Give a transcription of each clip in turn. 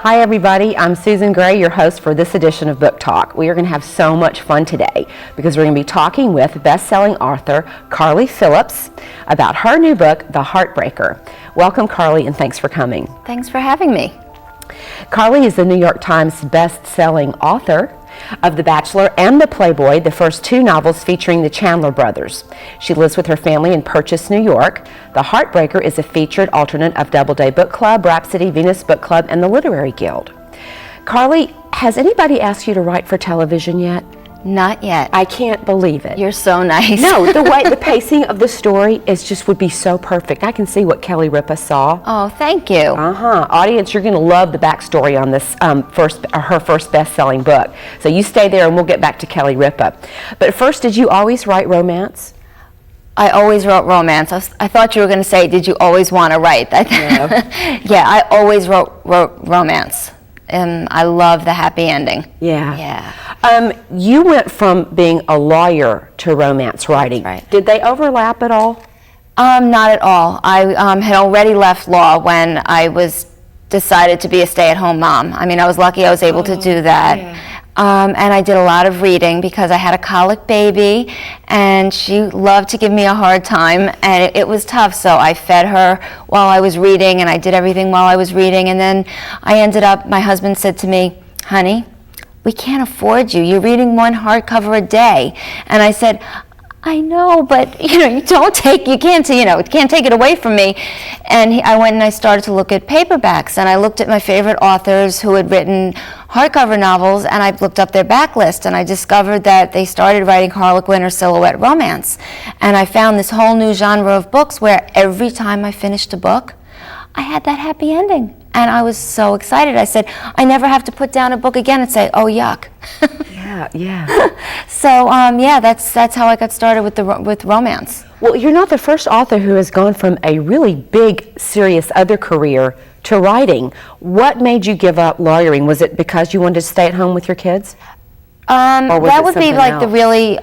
Hi everybody, I'm Susan Gray, your host for this edition of Book Talk. We are going to have so much fun today because we're going to be talking with best-selling author Carly Phillips about her new book, The Heartbreaker. Welcome Carly, and thanks for coming. Thanks for having me. Carly is the New York Times best-selling author of The Bachelor and The Playboy, the first two novels featuring the Chandler brothers. She lives with her family in Purchase, New York. The Heartbreaker is a featured alternate of Doubleday Book Club, Rhapsody, Venus Book Club, and the Literary Guild. Carly, has anybody asked you to write for television yet? Not yet. I can't believe it. You're so nice. No, the pacing of the story would be so perfect. I can see what Kelly Ripa saw. Oh, thank you. Audience, you're going to love the backstory on this her first best-selling book. So you stay there and we'll get back to Kelly Ripa. But first, did you always write romance? I always wrote romance. I thought you were going to say, did you always want to write? No. Yeah, I always wrote romance. I love the happy ending. Yeah. You went from being a lawyer to romance writing. That's right. Did they overlap at all? Not at all. I had already left law when I decided to be a stay-at-home mom. I mean, I was lucky I was able to do that. Yeah. And I did a lot of reading because I had a colic baby and she loved to give me a hard time, and it was tough. So I fed her while I was reading and I did everything while I was reading. And then my husband said to me, honey, we can't afford you. You're reading one hardcover a day. And I said, I know, but you can't take it away from me. And I went and I started to look at paperbacks, and I looked at my favorite authors who had written hardcover novels, and I looked up their backlist, and I discovered that they started writing Harlequin or silhouette romance. And I found this whole new genre of books where every time I finished a book, I had that happy ending. And I was so excited. I said, I never have to put down a book again and say, oh, yuck. Yeah. So, that's how I got started with romance. Well, you're not the first author who has gone from a really big, serious other career to writing. What made you give up lawyering? Was it because you wanted to stay at home with your kids? That would be like the really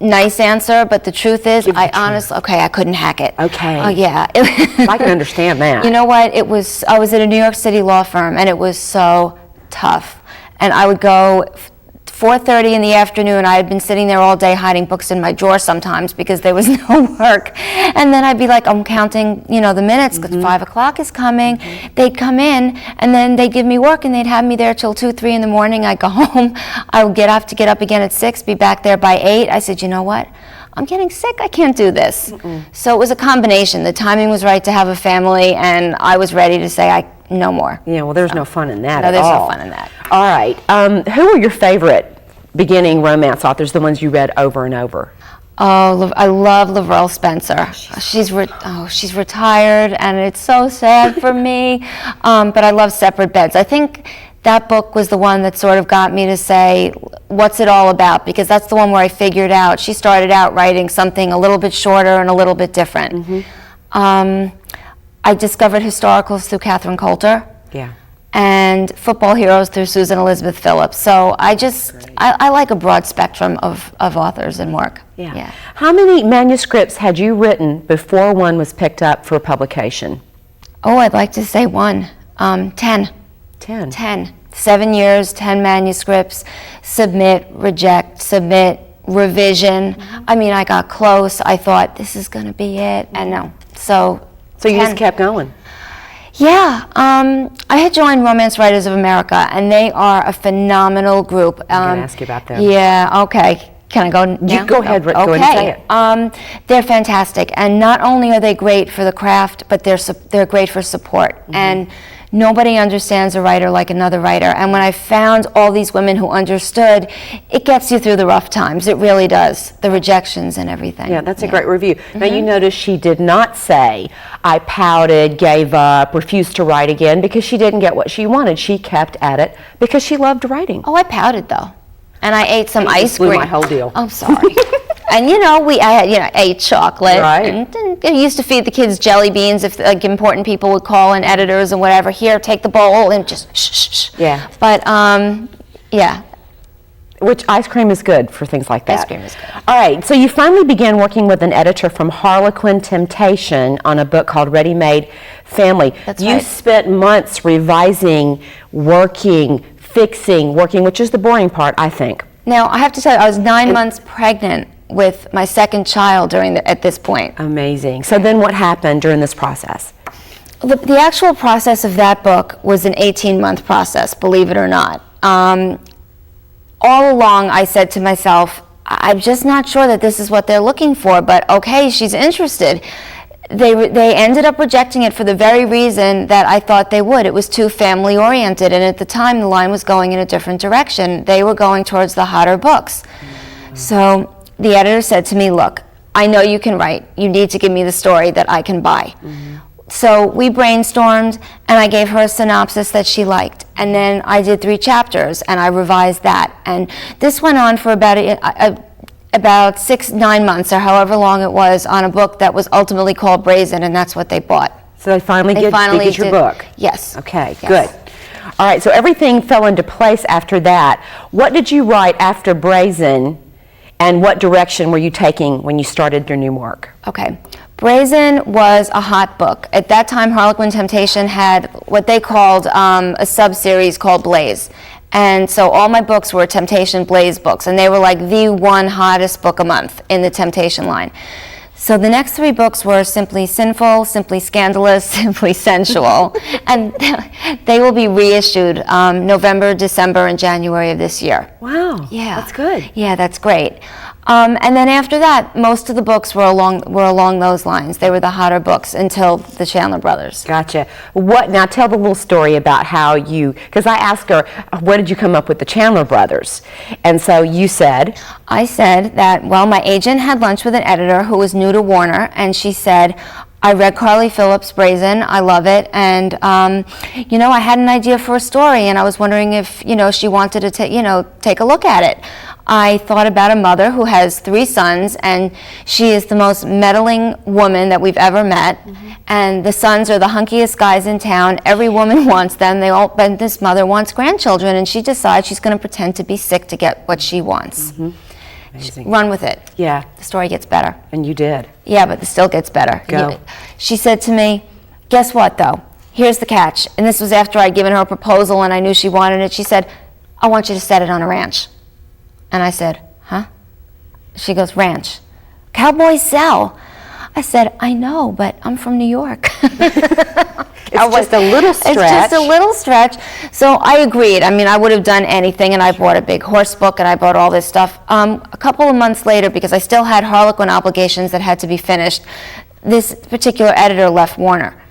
nice answer, but the truth is, I couldn't hack it. Okay. Oh, yeah. I can understand that. You know what? I was at a New York City law firm, and it was so tough. And I would go 4:30 in the afternoon. I had been sitting there all day hiding books in my drawer sometimes because there was no work. And then I'd be like, I'm counting, the minutes because 5 o'clock is coming. They'd come in, and then they'd give me work, and they'd have me there till 2, 3 in the morning. I'd go home. I would have to get up again at 6, be back there by 8. I said, you know what? I'm getting sick. I can't do this. So it was a combination. The timing was right to have a family, and I was ready to say, no more. Yeah, well, there's no fun in that No, at there's all. no fun in that. All right. Who are your favorite beginning romance authors, the ones you read over and over? Oh, I love Lavrell Spencer. She's retired, and it's so sad for me. But I love Separate Beds. I think that book was the one that sort of got me to say, what's it all about? Because that's the one where I figured out, she started out writing something a little bit shorter and a little bit different. I discovered historicals through Catherine Coulter. Yeah. And football heroes through Susan Elizabeth Phillips. So I like a broad spectrum of authors and work. Yeah. How many manuscripts had you written before one was picked up for publication? Oh, I'd like to say 10. 10. 7 years, 10 manuscripts, submit, reject, submit, revision. I mean, I got close. I thought, this is going to be it. And no. So you just kept going? Yeah. I had joined Romance Writers of America, and they are a phenomenal group. I'm going to ask you about them. Yeah, okay. Can I go now? You go ahead, go ahead and say it. They're fantastic, and not only are they great for the craft, but they're great for support. And nobody understands a writer like another writer. And when I found all these women who understood, it gets you through the rough times. It really does. The rejections and everything. Yeah, that's a great review. Now, you notice she did not say, I pouted, gave up, refused to write again because she didn't get what she wanted. She kept at it because she loved writing. Oh, I pouted, though. And I ate some ice cream. Blew my whole deal. I'm sorry. And I ate chocolate. Right. And I used to feed the kids jelly beans if important people would call, and editors and whatever. Here, take the bowl and just shh. Yeah. But yeah. Which ice cream is good for things like that. Ice cream is good. All right, so you finally began working with an editor from Harlequin Temptation on a book called Ready Made, family. That's you right. spent months revising, working, which is the boring part, I think. Now, I have to tell you, I was 9 months pregnant with my second child at this point. Amazing. So then what happened during this process? The actual process of that book was an 18-month process, believe it or not. All along, I said to myself, I'm just not sure that this is what they're looking for, but okay, she's interested. They ended up rejecting it for the very reason that I thought they would. It was too family-oriented, and at the time, the line was going in a different direction. They were going towards the hotter books. So the editor said to me, look, I know you can write. You need to give me the story that I can buy. So we brainstormed, and I gave her a synopsis that she liked. And then I did 3 chapters, and I revised that. And this went on for about 6-9 months, or however long it was, on a book that was ultimately called Brazen, and that's what they bought. So they finally get your book? Yes. Okay, yes. Good. All right, so everything fell into place after that. What did you write after Brazen, and what direction were you taking when you started your new work? Okay. Brazen was a hot book. At that time, Harlequin Temptation had what they called a sub-series called Blaze. And so all my books were Temptation Blaze books, and they were like the one hottest book a month in the Temptation line. So the next 3 books were Simply Sinful, Simply Scandalous, Simply Sensual, and they will be reissued November, December, and January of this year. Wow, yeah, that's good. Yeah, that's great. And then after that, most of the books were along those lines. They were the hotter books until the Chandler brothers. Gotcha. Now tell the little story about how because I asked her, where did you come up with the Chandler brothers? And so you said? I said that, well, my agent had lunch with an editor who was new to Warner, and she said, I read Carly Phillips' Brazen, I love it, and I had an idea for a story, and I was wondering if, she wanted to take a look at it. I thought about a mother who has 3 sons, and she is the most meddling woman that we've ever met. And the sons are the hunkiest guys in town. Every woman wants them. But this mother wants grandchildren, and she decides she's going to pretend to be sick to get what she wants. Amazing. Run with it. Yeah. The story gets better. And you did. Yeah, but it still gets better. Go. She said to me, guess what, though? Here's the catch. And this was after I'd given her a proposal, and I knew she wanted it. She said, I want you to set it on a ranch. And I said, huh? She goes, ranch. Cowboys sell. I said, I know, but I'm from New York. It's just a little stretch. It's just a little stretch. So I agreed. I mean, I would have done anything, and I bought a big horse book, and I bought all this stuff. A couple of months later, because I still had Harlequin obligations that had to be finished, this particular editor left Warner.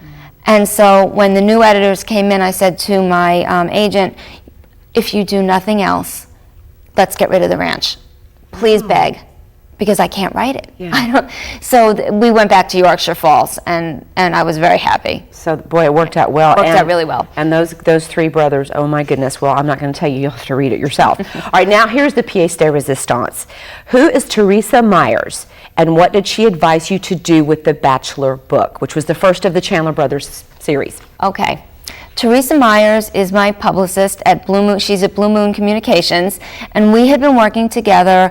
And so when the new editors came in, I said to my agent, if you do nothing else, let's get rid of the ranch. Please beg, because I can't write it. Yeah. We went back to Yorkshire Falls, and I was very happy. So, boy, it worked out well. Worked out really well. And those 3 brothers, oh my goodness, well, I'm not going to tell you, you'll have to read it yourself. All right, now here's the pièce de résistance. Who is Teresa Myers, and what did she advise you to do with the Bachelor book, which was the first of the Chandler Brothers series? Okay. Teresa Myers is my publicist at Blue Moon. She's at Blue Moon Communications, and we had been working together,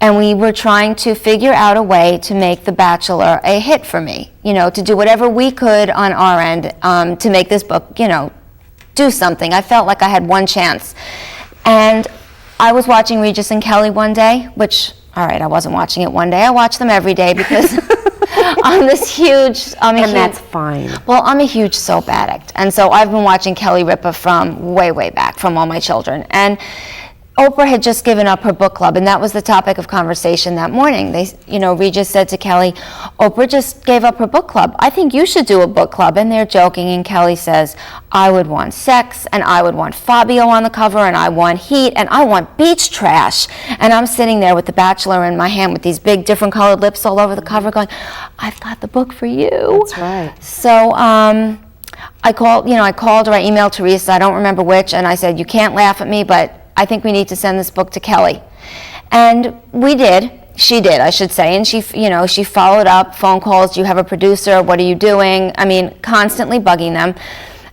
and we were trying to figure out a way to make The Bachelor a hit for me, to do whatever we could on our end to make this book, do something. I felt like I had one chance. And I was watching Regis and Kelly one day, which, all right, I wasn't watching it one day. I watch them every day because that's fine. Well, I'm a huge soap addict, and so I've been watching Kelly Ripa from way back, from All My Children. And Oprah had just given up her book club, and that was the topic of conversation that morning. Regis said to Kelly, Oprah just gave up her book club. I think you should do a book club. And they're joking, and Kelly says, I would want sex, and I would want Fabio on the cover, and I want heat, and I want beach trash. And I'm sitting there with The Bachelor in my hand with these big different colored lips all over the cover going, I've got the book for you. That's right. So I called or I emailed Teresa, I don't remember which, and I said, you can't laugh at me, but I think we need to send this book to Kelly. And we did. She did, I should say. And she followed up, phone calls, do you have a producer? What are you doing? I mean, constantly bugging them.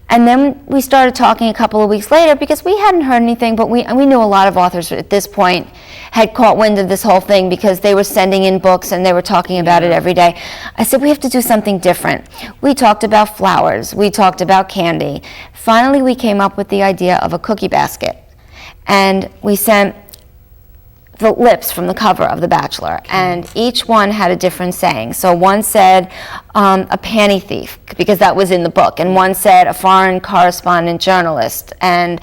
And then we started talking a couple of weeks later because we hadn't heard anything, but we knew a lot of authors at this point had caught wind of this whole thing because they were sending in books and they were talking about it every day. I said, we have to do something different. We talked about flowers. We talked about candy. Finally, we came up with the idea of a cookie basket. And we sent the lips from the cover of The Bachelor, and each one had a different saying. So one said a panty thief, because that was in the book, and one said a foreign correspondent journalist, and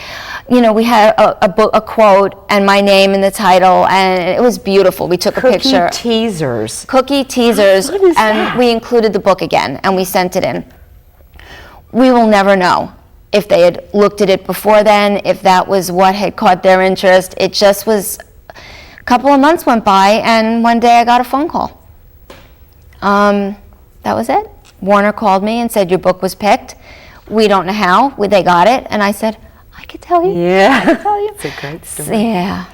we had a quote and my name in the title, and it was beautiful. We took a picture. Cookie teasers, What is and that? we included the book again, and we sent it in. We will never know if they had looked at it before then, if that was what had caught their interest. It just was. A couple of months went by, and one day I got a phone call. That was it. Warner called me and said, your book was picked. We don't know how. They got it. And I said, I could tell you. Yeah. I could tell you. It's a great story. Yeah.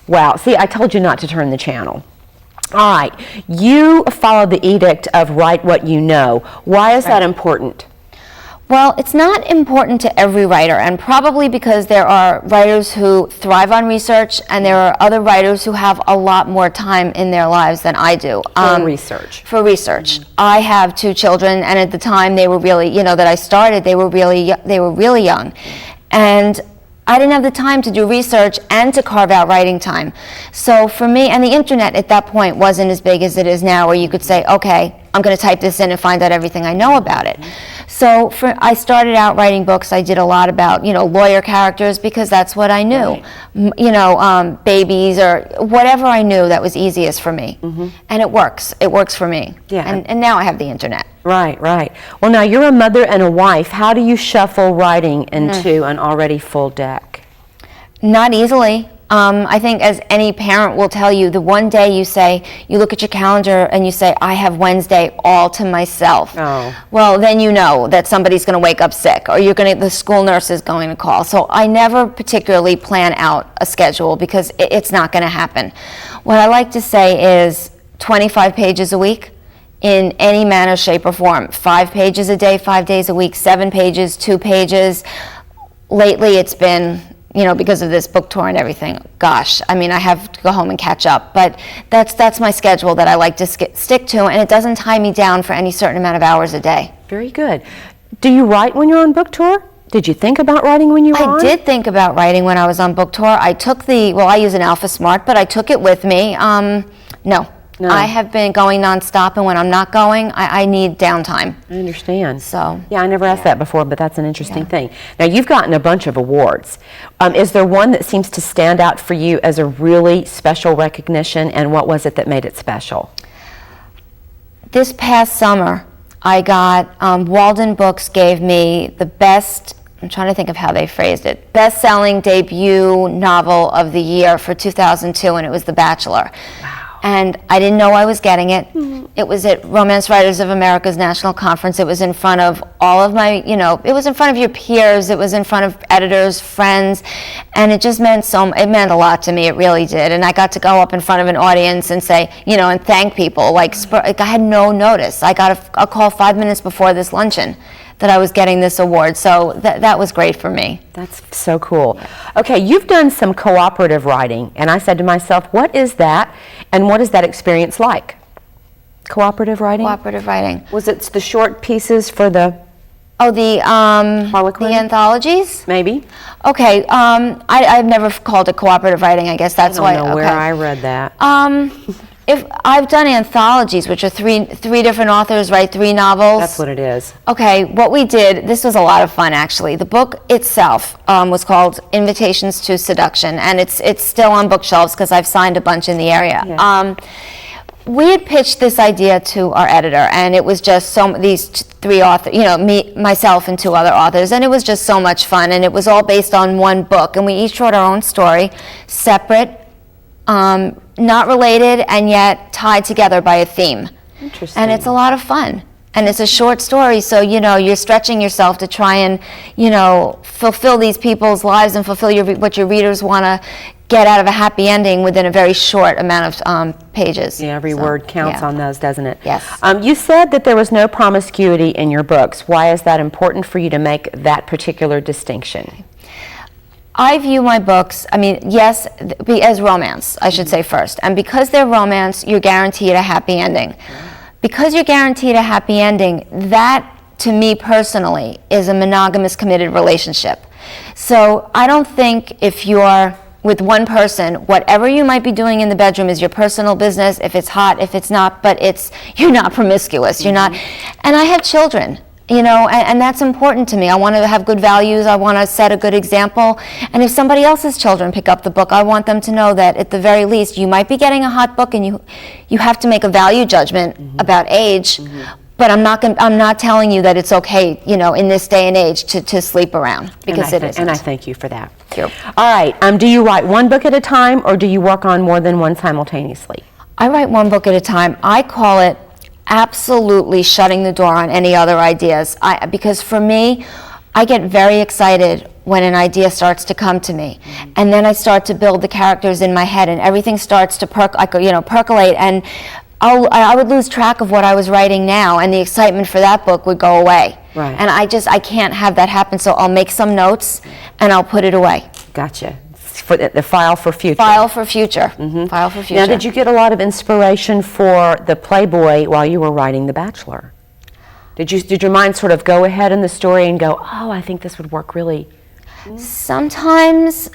Wow. See, I told you not to turn the channel. All right. You follow the edict of write what you know. Why is that important? Well, it's not important to every writer, and probably because there are writers who thrive on research, and there are other writers who have a lot more time in their lives than I do. For research. For research. I have 2 children, and at the time they were really, that I started, they were really young. And I didn't have the time to do research and to carve out writing time. So for me, and the internet at that point wasn't as big as it is now, where you could say, okay, I'm going to type this in and find out everything I know about it. So I started out writing books. I did a lot about, lawyer characters, because that's what I knew. Right. Babies or whatever I knew that was easiest for me. Mm-hmm. And it works. It works for me. Yeah. And now I have the internet. Right, right. Well, now you're a mother and a wife. How do you shuffle writing into an already full deck? Not easily. I think, as any parent will tell you, the one day you look at your calendar and you say, I have Wednesday all to myself. Oh. Well, then you know that somebody's going to wake up sick, or the school nurse is going to call. So I never particularly plan out a schedule, because it's not going to happen. What I like to say is 25 pages a week in any manner, shape, or form. 5 pages a day, 5 days a week, 7 pages, 2 pages. Lately it's been, because of this book tour and everything, gosh, I have to go home and catch up. But that's my schedule that I like to stick to, and it doesn't tie me down for any certain amount of hours a day. Very good. Do you write when you're on book tour? Did you think about writing when you were on? I did think about writing when I was on book tour. I took I use an Alpha Smart, but I took it with me. No. I have been going nonstop, and when I'm not going, I need downtime. I understand. So. Yeah, I never asked that before, but that's an interesting thing. Now, you've gotten a bunch of awards. Is there one that seems to stand out for you as a really special recognition, and what was it that made it special? This past summer, I got, Walden Books gave me the best, I'm trying to think of how they phrased it, best-selling debut novel of the year for 2002, and it was The Bachelor. Wow. And I didn't know I was getting it. Mm-hmm. It was at Romance Writers of America's National Conference. It was in front of all of my, it was in front of your peers. It was in front of editors, friends, and it just meant it meant a lot to me. It really did. And I got to go up in front of an audience and say, and thank people. Like I had no notice. I got a call 5 minutes before this luncheon that I was getting this award. So that was great for me. That's so cool. Okay, you've done some cooperative writing, and I said to myself, what is that, and what is that experience like? Cooperative writing? Cooperative writing. Was it the short pieces for the Harlequin? The anthologies? Maybe. Okay, I've never called it cooperative writing. I guess that's why. I don't know where I read that. If I've done anthologies, which are three different authors write 3 novels. That's what it is. Okay, what we did, this was a lot of fun actually. The book itself was called Invitations to Seduction, and it's still on bookshelves because I've signed a bunch in the area. Yeah. We had pitched this idea to our editor, and it was just these 3 authors, me, myself, and 2 other authors, and it was just so much fun, and it was all based on one book, and we each wrote our own story, separate, not related, and yet tied together by a theme. Interesting. And it's a lot of fun. And it's a short story, so you're stretching yourself to try and fulfill these people's lives and fulfill what your readers want to get out of a happy ending within a very short amount of pages. Yeah, every word counts on those, doesn't it? Yes. You said that there was no promiscuity in your books. Why is that important for you to make that particular distinction? I view my books, yes, as romance, I should say first. And because they're romance, you're guaranteed a happy ending. Because you're guaranteed a happy ending, that, to me personally, is a monogamous, committed relationship. So I don't think if you're with one person, whatever you might be doing in the bedroom is your personal business, if it's hot, if it's not, but you're not promiscuous, you're not. And I have children. And that's important to me. I want to have good values. I want to set a good example. And if somebody else's children pick up the book, I want them to know that at the very least, you might be getting a hot book, and you have to make a value judgment about age. But I'm not telling you that it's okay, in this day and age to sleep around, because it isn't. And I thank you for that. Thank you. All right. Do you write one book at a time, or do you work on more than one simultaneously? I write one book at a time. I call it absolutely shutting the door on any other ideas. Because for me, I get very excited when an idea starts to come to me, and then I start to build the characters in my head, and everything starts to percolate, and I would lose track of what I was writing now, and the excitement for that book would go away. Right. And I can't have that happen, so I'll make some notes and I'll put it away. Gotcha. For the file for future. File for future. File for future. Now, did you get a lot of inspiration for the Playboy while you were writing The Bachelor? Did your mind sort of go ahead in the story and go, oh, I think this would work really? Sometimes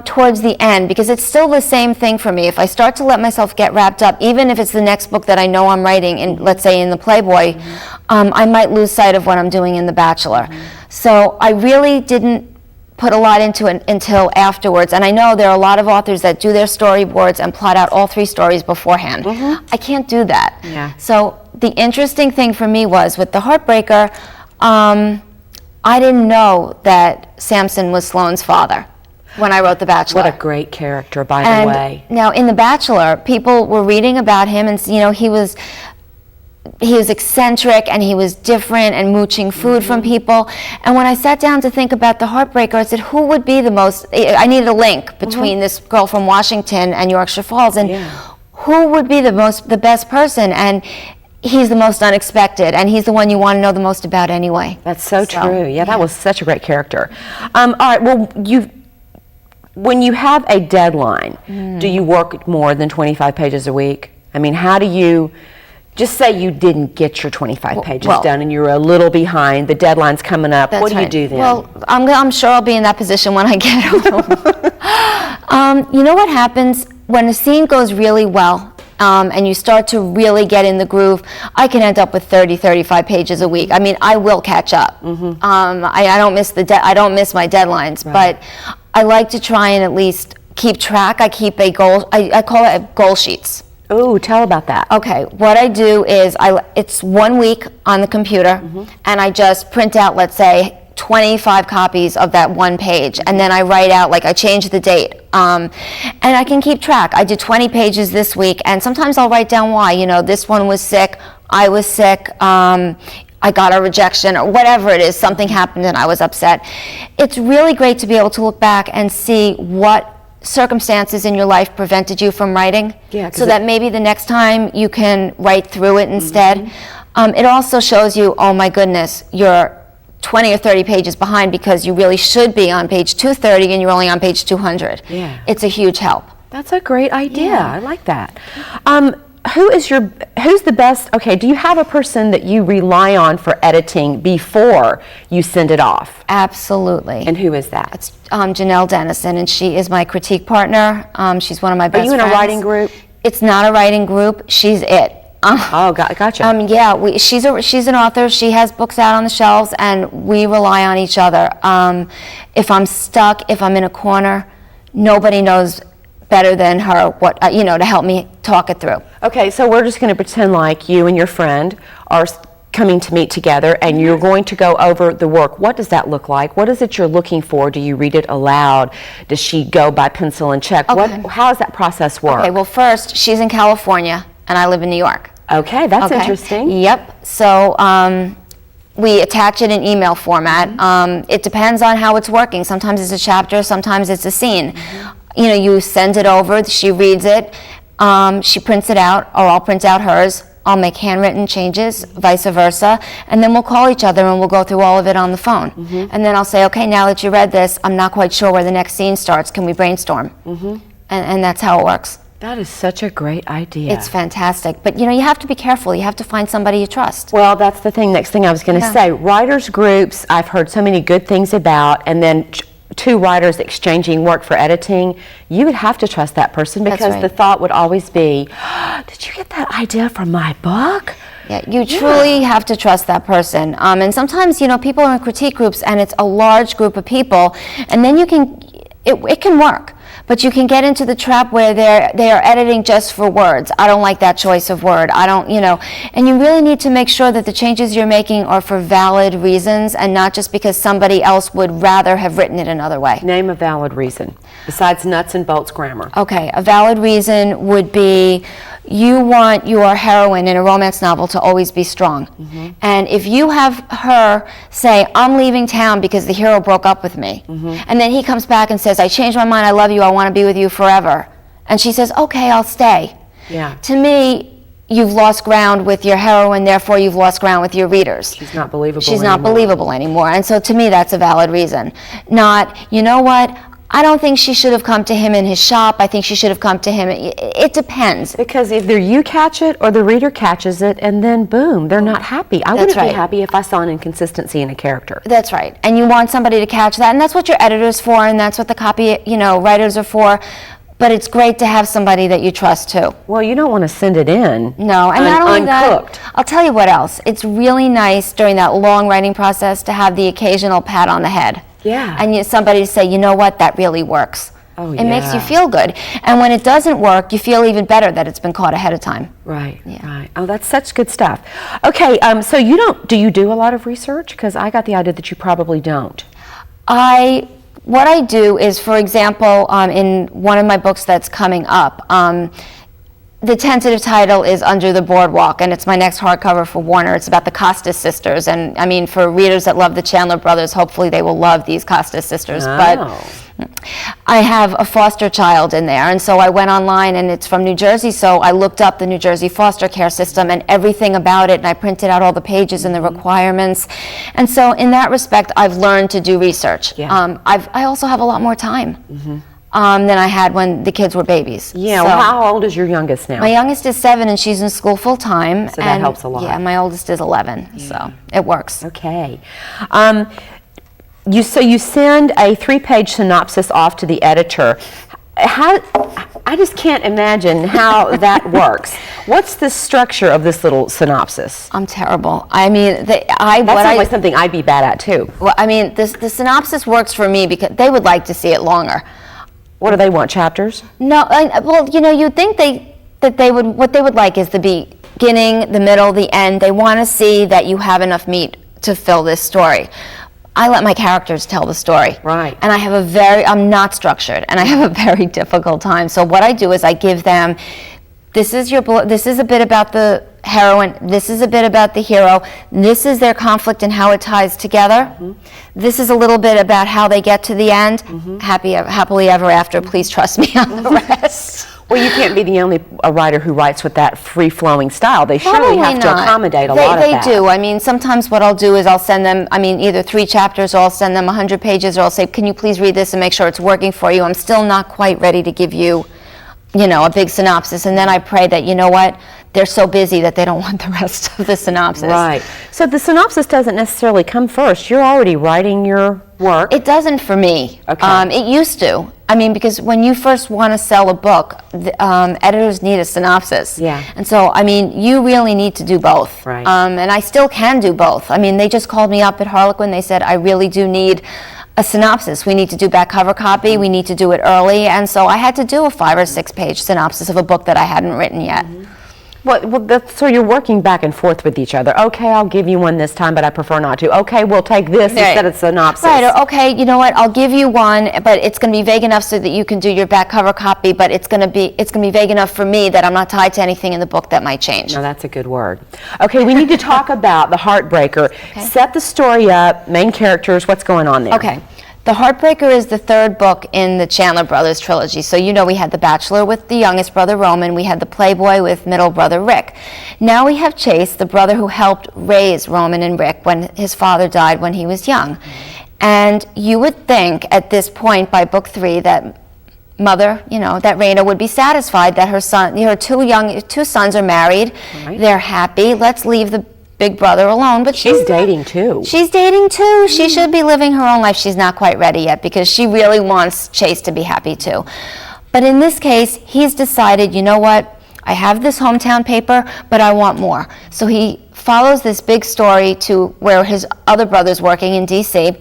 towards the end, because it's still the same thing for me. If I start to let myself get wrapped up, even if it's the next book that I know I'm writing, in, let's say in the Playboy, I might lose sight of what I'm doing in The Bachelor. So I really didn't put a lot into it until afterwards. And I know there are a lot of authors that do their storyboards and plot out all 3 stories beforehand. I can't do that. Yeah. So the interesting thing for me was with The Heartbreaker, I didn't know that Samson was Sloane's father when I wrote The Bachelor. What a great character, by the way. Now, in The Bachelor, people were reading about him, and he was eccentric, and he was different, and mooching food from people. And when I sat down to think about The Heartbreaker, I said, who would be the most? I needed a link between this girl from Washington and Yorkshire Falls, and who would be the best person? And he's the most unexpected, and he's the one you want to know the most about anyway. That's so true. Yeah, that was such a great character. All right, well, when you have a deadline, do you work more than 25 pages a week? I mean, how do you, just say you didn't get your 25 pages done and you're a little behind, the deadline's coming up, what do you do then? Well, I'm sure I'll be in that position when I get home. You know what happens? When a scene goes really well, and you start to really get in the groove, I can end up with 30, 35 pages a week. I mean, I will catch up. I don't miss I don't miss my deadlines, but I like to try and at least keep track. I keep a goal. I call it goal sheets. Oh, tell about that. Okay, what I do is it's 1 week on the computer, and I just print out, let's say, 25 copies of that one page, and then I write out, I change the date, and I can keep track. I did 20 pages this week, and sometimes I'll write down why. This one was sick, I was sick, I got a rejection, or whatever it is, something happened and I was upset. It's really great to be able to look back and see what circumstances in your life prevented you from writing, so that maybe the next time you can write through it instead. It also shows you, oh my goodness, you're 20 or 30 pages behind because you really should be on page 230 and you're only on page 200. It's a huge help. That's a great idea. I like that. Who's the best, do you have a person that you rely on for editing before you send it off? Absolutely. And who is that? It's Janelle Dennison, and she is my critique partner. She's one of my best friends. Are you in a writing group? It's not a writing group. She's it. Gotcha. Yeah, she's an author. She has books out on the shelves, and we rely on each other. If I'm stuck, if I'm in a corner, nobody knows better than her what to help me talk it through. Okay, so we're just going to pretend like you and your friend are coming to meet together, and you're going to go over the work. What does that look like? What is it you're looking for? Do you read it aloud? Does she go by pencil and check? How does that process work? Okay, well, first, she's in California, and I live in New York. Okay, that's interesting. Yep. So we attach it in email format. It depends on how it's working. Sometimes it's a chapter, sometimes it's a scene. You know, you send it over, she reads it, she prints it out, or I'll print out hers. I'll make handwritten changes, vice versa, and then we'll call each other and we'll go through all of it on the phone. And then I'll say, okay, now that you read this, I'm not quite sure where the next scene starts. Can we brainstorm? And that's how it works. That is such a great idea. It's fantastic. But, you know, you have to be careful. You have to find somebody you trust. Well, that's the thing. Next thing I was going to say, writers groups, I've heard so many good things about, and then two writers exchanging work for editing, you would have to trust that person, because the thought would always be, did you get that idea from my book? Yeah, you truly have to trust that person. And sometimes, you know, people are in critique groups and it's a large group of people, and then you can, it can work. But you can get into the trap where they are editing just for words. I don't like that choice of word. I don't, you know, and you really need to make sure that the changes you're making are for valid reasons and not just because somebody else would rather have written it another way. Name a valid reason, besides nuts and bolts grammar. Okay, a valid reason would be you want your heroine in a romance novel to always be strong. And if you have her say, I'm leaving town because the hero broke up with me, and then he comes back and says, I changed my mind, I love you, I want to be with you forever. And she says, okay, I'll stay. To me, you've lost ground with your heroine, therefore you've lost ground with your readers. She's not believable She's not believable anymore. And so to me, that's a valid reason. Not, you know what, I don't think she should have come to him in his shop. I think she should have come to him. It depends. Because either you catch it or the reader catches it, and then boom, they're not happy. I wouldn't be happy if I saw an inconsistency in a character. That's right. And you want somebody to catch that, and that's what your editor's for, and that's what the copy, you know, writers are for. But it's great to have somebody that you trust too. Well, you don't want to send it in. No, and not only uncooked. that, I'll tell you what else. It's really nice during that long writing process to have the occasional pat on the head. And somebody to say, you know what, that really works. It makes you feel good. And when it doesn't work, you feel even better that it's been caught ahead of time. Right. Oh, that's such good stuff. Okay, so do you do a lot of research? Because I got the idea that you probably don't. What I do is, for example, in one of my books that's coming up, the tentative title is Under the Boardwalk, and it's my next hardcover for Warner. It's about the Costas sisters, and I mean, for readers that love the Chandler brothers, hopefully they will love these Costas sisters. But I have a foster child in there, and so I went online, and it's from New Jersey, so I looked up the New Jersey foster care system and everything about it, and I printed out all the pages and the requirements. And so in that respect, I've learned to do research. I also have a lot more time. Than I had when the kids were babies. Well, how old is your youngest now? My youngest is 7 and she's in school full time. So that helps a lot. Yeah, my oldest is 11, so it works. Okay. You send a 3-page synopsis off to the editor. I just can't imagine how that works. What's the structure of this little synopsis? I'm terrible. I mean, that sounds like something I'd be bad at too. Well, I mean, the synopsis works for me because they would like to see it longer. What do they want, chapters? No, well, you know, you'd think what they would like is the beginning, the middle, the end. They want to see that you have enough meat to fill this story. I let my characters tell the story. Right. And I'm not structured, and I have a very difficult time. So what I do is I give them, this is a bit about the heroine, this is a bit about the hero, this is their conflict and how it ties together. This is a little bit about how they get to the end. Happily ever after, please trust me on the rest. Well, you can't be the only writer who writes with that free-flowing style. They surely have to accommodate a lot of that. They do. I mean, sometimes what I'll do is I'll send them, either 3 chapters, or I'll send them 100 pages, or I'll say, can you please read this and make sure it's working for you? I'm still not quite ready to give you, a big synopsis. And then I pray that, you know what, they're so busy that they don't want the rest of the synopsis. Right. So the synopsis doesn't necessarily come first. You're already writing your work. It doesn't for me. Okay. It used to. Because when you first want to sell a book, editors need a synopsis. Yeah. And so, you really need to do both. Right. And I still can do both. They just called me up at Harlequin. They said, I really do need a synopsis. We need to do back cover copy. We need to do it early. And so I had to do a 5 or 6 page synopsis of a book that I hadn't written yet. So you're working back and forth with each other. Okay, I'll give you one this time, but I prefer not to. Okay, we'll take this instead of synopsis. Right, or okay, you know what, I'll give you one, but it's going to be vague enough so that you can do your back cover copy, but it's going to be vague enough for me that I'm not tied to anything in the book that might change. No, that's a good word. Okay, we need to talk about the Heartbreaker. Okay. Set the story up, main characters, what's going on there? Okay. The Heartbreaker is the third book in the Chandler brothers trilogy. So you know we had The Bachelor with the youngest brother, Roman. We had The Playboy with middle brother, Rick. Now we have Chase, the brother who helped raise Roman and Rick when his father died when he was young. And you would think at this point by book 3 that mother, that Raina would be satisfied that her two sons are married. Right. They're happy. Let's leave the big brother alone, but she's dating too. She's dating too. She should be living her own life. She's not quite ready yet because she really wants Chase to be happy too. But in this case, he's decided, you know what? I have this hometown paper, but I want more. So he follows this big story to where his other brother's working in D.C.,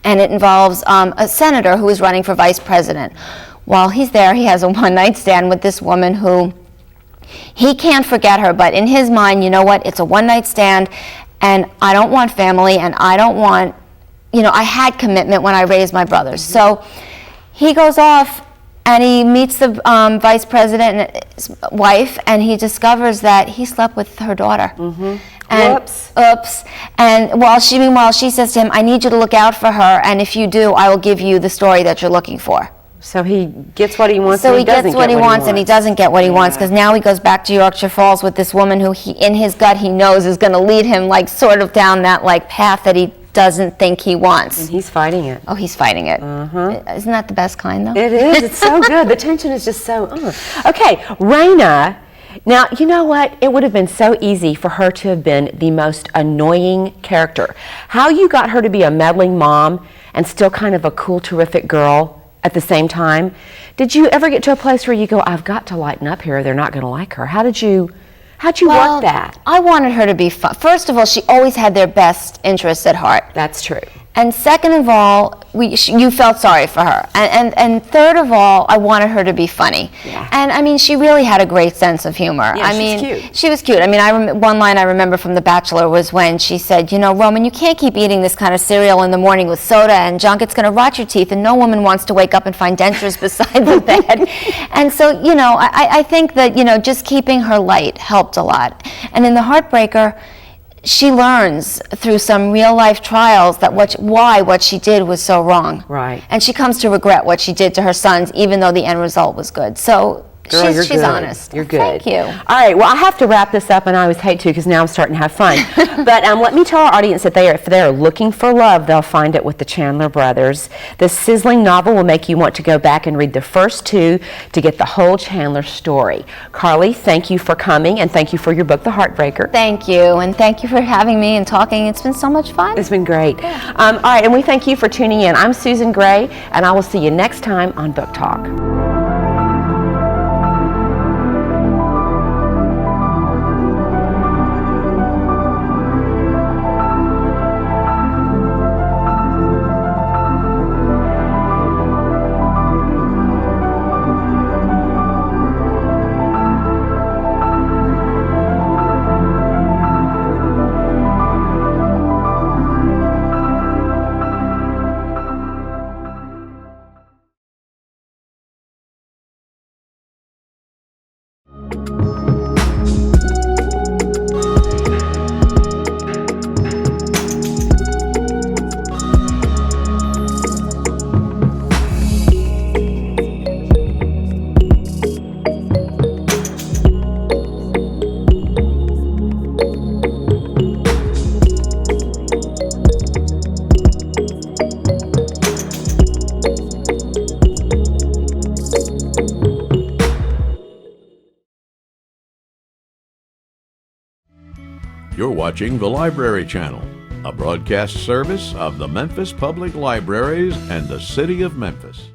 and it involves a senator who is running for vice president. While he's there, he has a one-night stand with this woman who he can't forget her, but in his mind, you know what, it's a one-night stand, and I don't want family, and I don't want, I had commitment when I raised my brothers. So he goes off, and he meets the vice president's wife, and he discovers that he slept with her daughter. And, oops. And meanwhile, she says to him, I need you to look out for her, and if you do, I will give you the story that you're looking for. So he gets what he wants. So he gets what he wants, and he doesn't get what he wants, because now he goes back to Yorkshire Falls with this woman who in his gut he knows is going to lead him sort of down that path that he doesn't think he wants. And he's fighting it. Oh, he's fighting it. Isn't that the best kind, though? It is. It's so good. The tension is just so. Okay, Raina. Now, you know what? It would have been so easy for her to have been the most annoying character. How you got her to be a meddling mom and still kind of a cool, terrific girl at the same time. Did you ever get to a place where you go, I've got to lighten up here, or they're not going to like her? How'd you work that? I wanted her to be fun. First of all, she always had their best interests at heart. That's true. And second of all, you felt sorry for her. And third of all, I wanted her to be funny. Yeah. And I mean, she really had a great sense of humor. Yeah, she's cute. She was cute. I mean, one line I remember from The Bachelor was when she said, Roman, you can't keep eating this kind of cereal in the morning with soda and junk. It's going to rot your teeth, and no woman wants to wake up and find dentures beside the bed. And so, I think that, just keeping her light helped a lot. And in The Heartbreaker, she learns through some real life trials that why what she did was so wrong. Right. And she comes to regret what she did to her sons, even though the end result was good. So Girl, she's honest. You're good. Thank you. All right. Well, I have to wrap this up, and I always hate to because now I'm starting to have fun. But let me tell our audience that if they are looking for love, they'll find it with the Chandler brothers. This sizzling novel will make you want to go back and read the first 2 to get the whole Chandler story. Carly, thank you for coming, and thank you for your book, The Heartbreaker. Thank you, and thank you for having me and talking. It's been so much fun. It's been great. Yeah. All right, and we thank you for tuning in. I'm Susan Gray, and I will see you next time on Book Talk. You're watching the Library Channel, a broadcast service of the Memphis Public Libraries and the City of Memphis.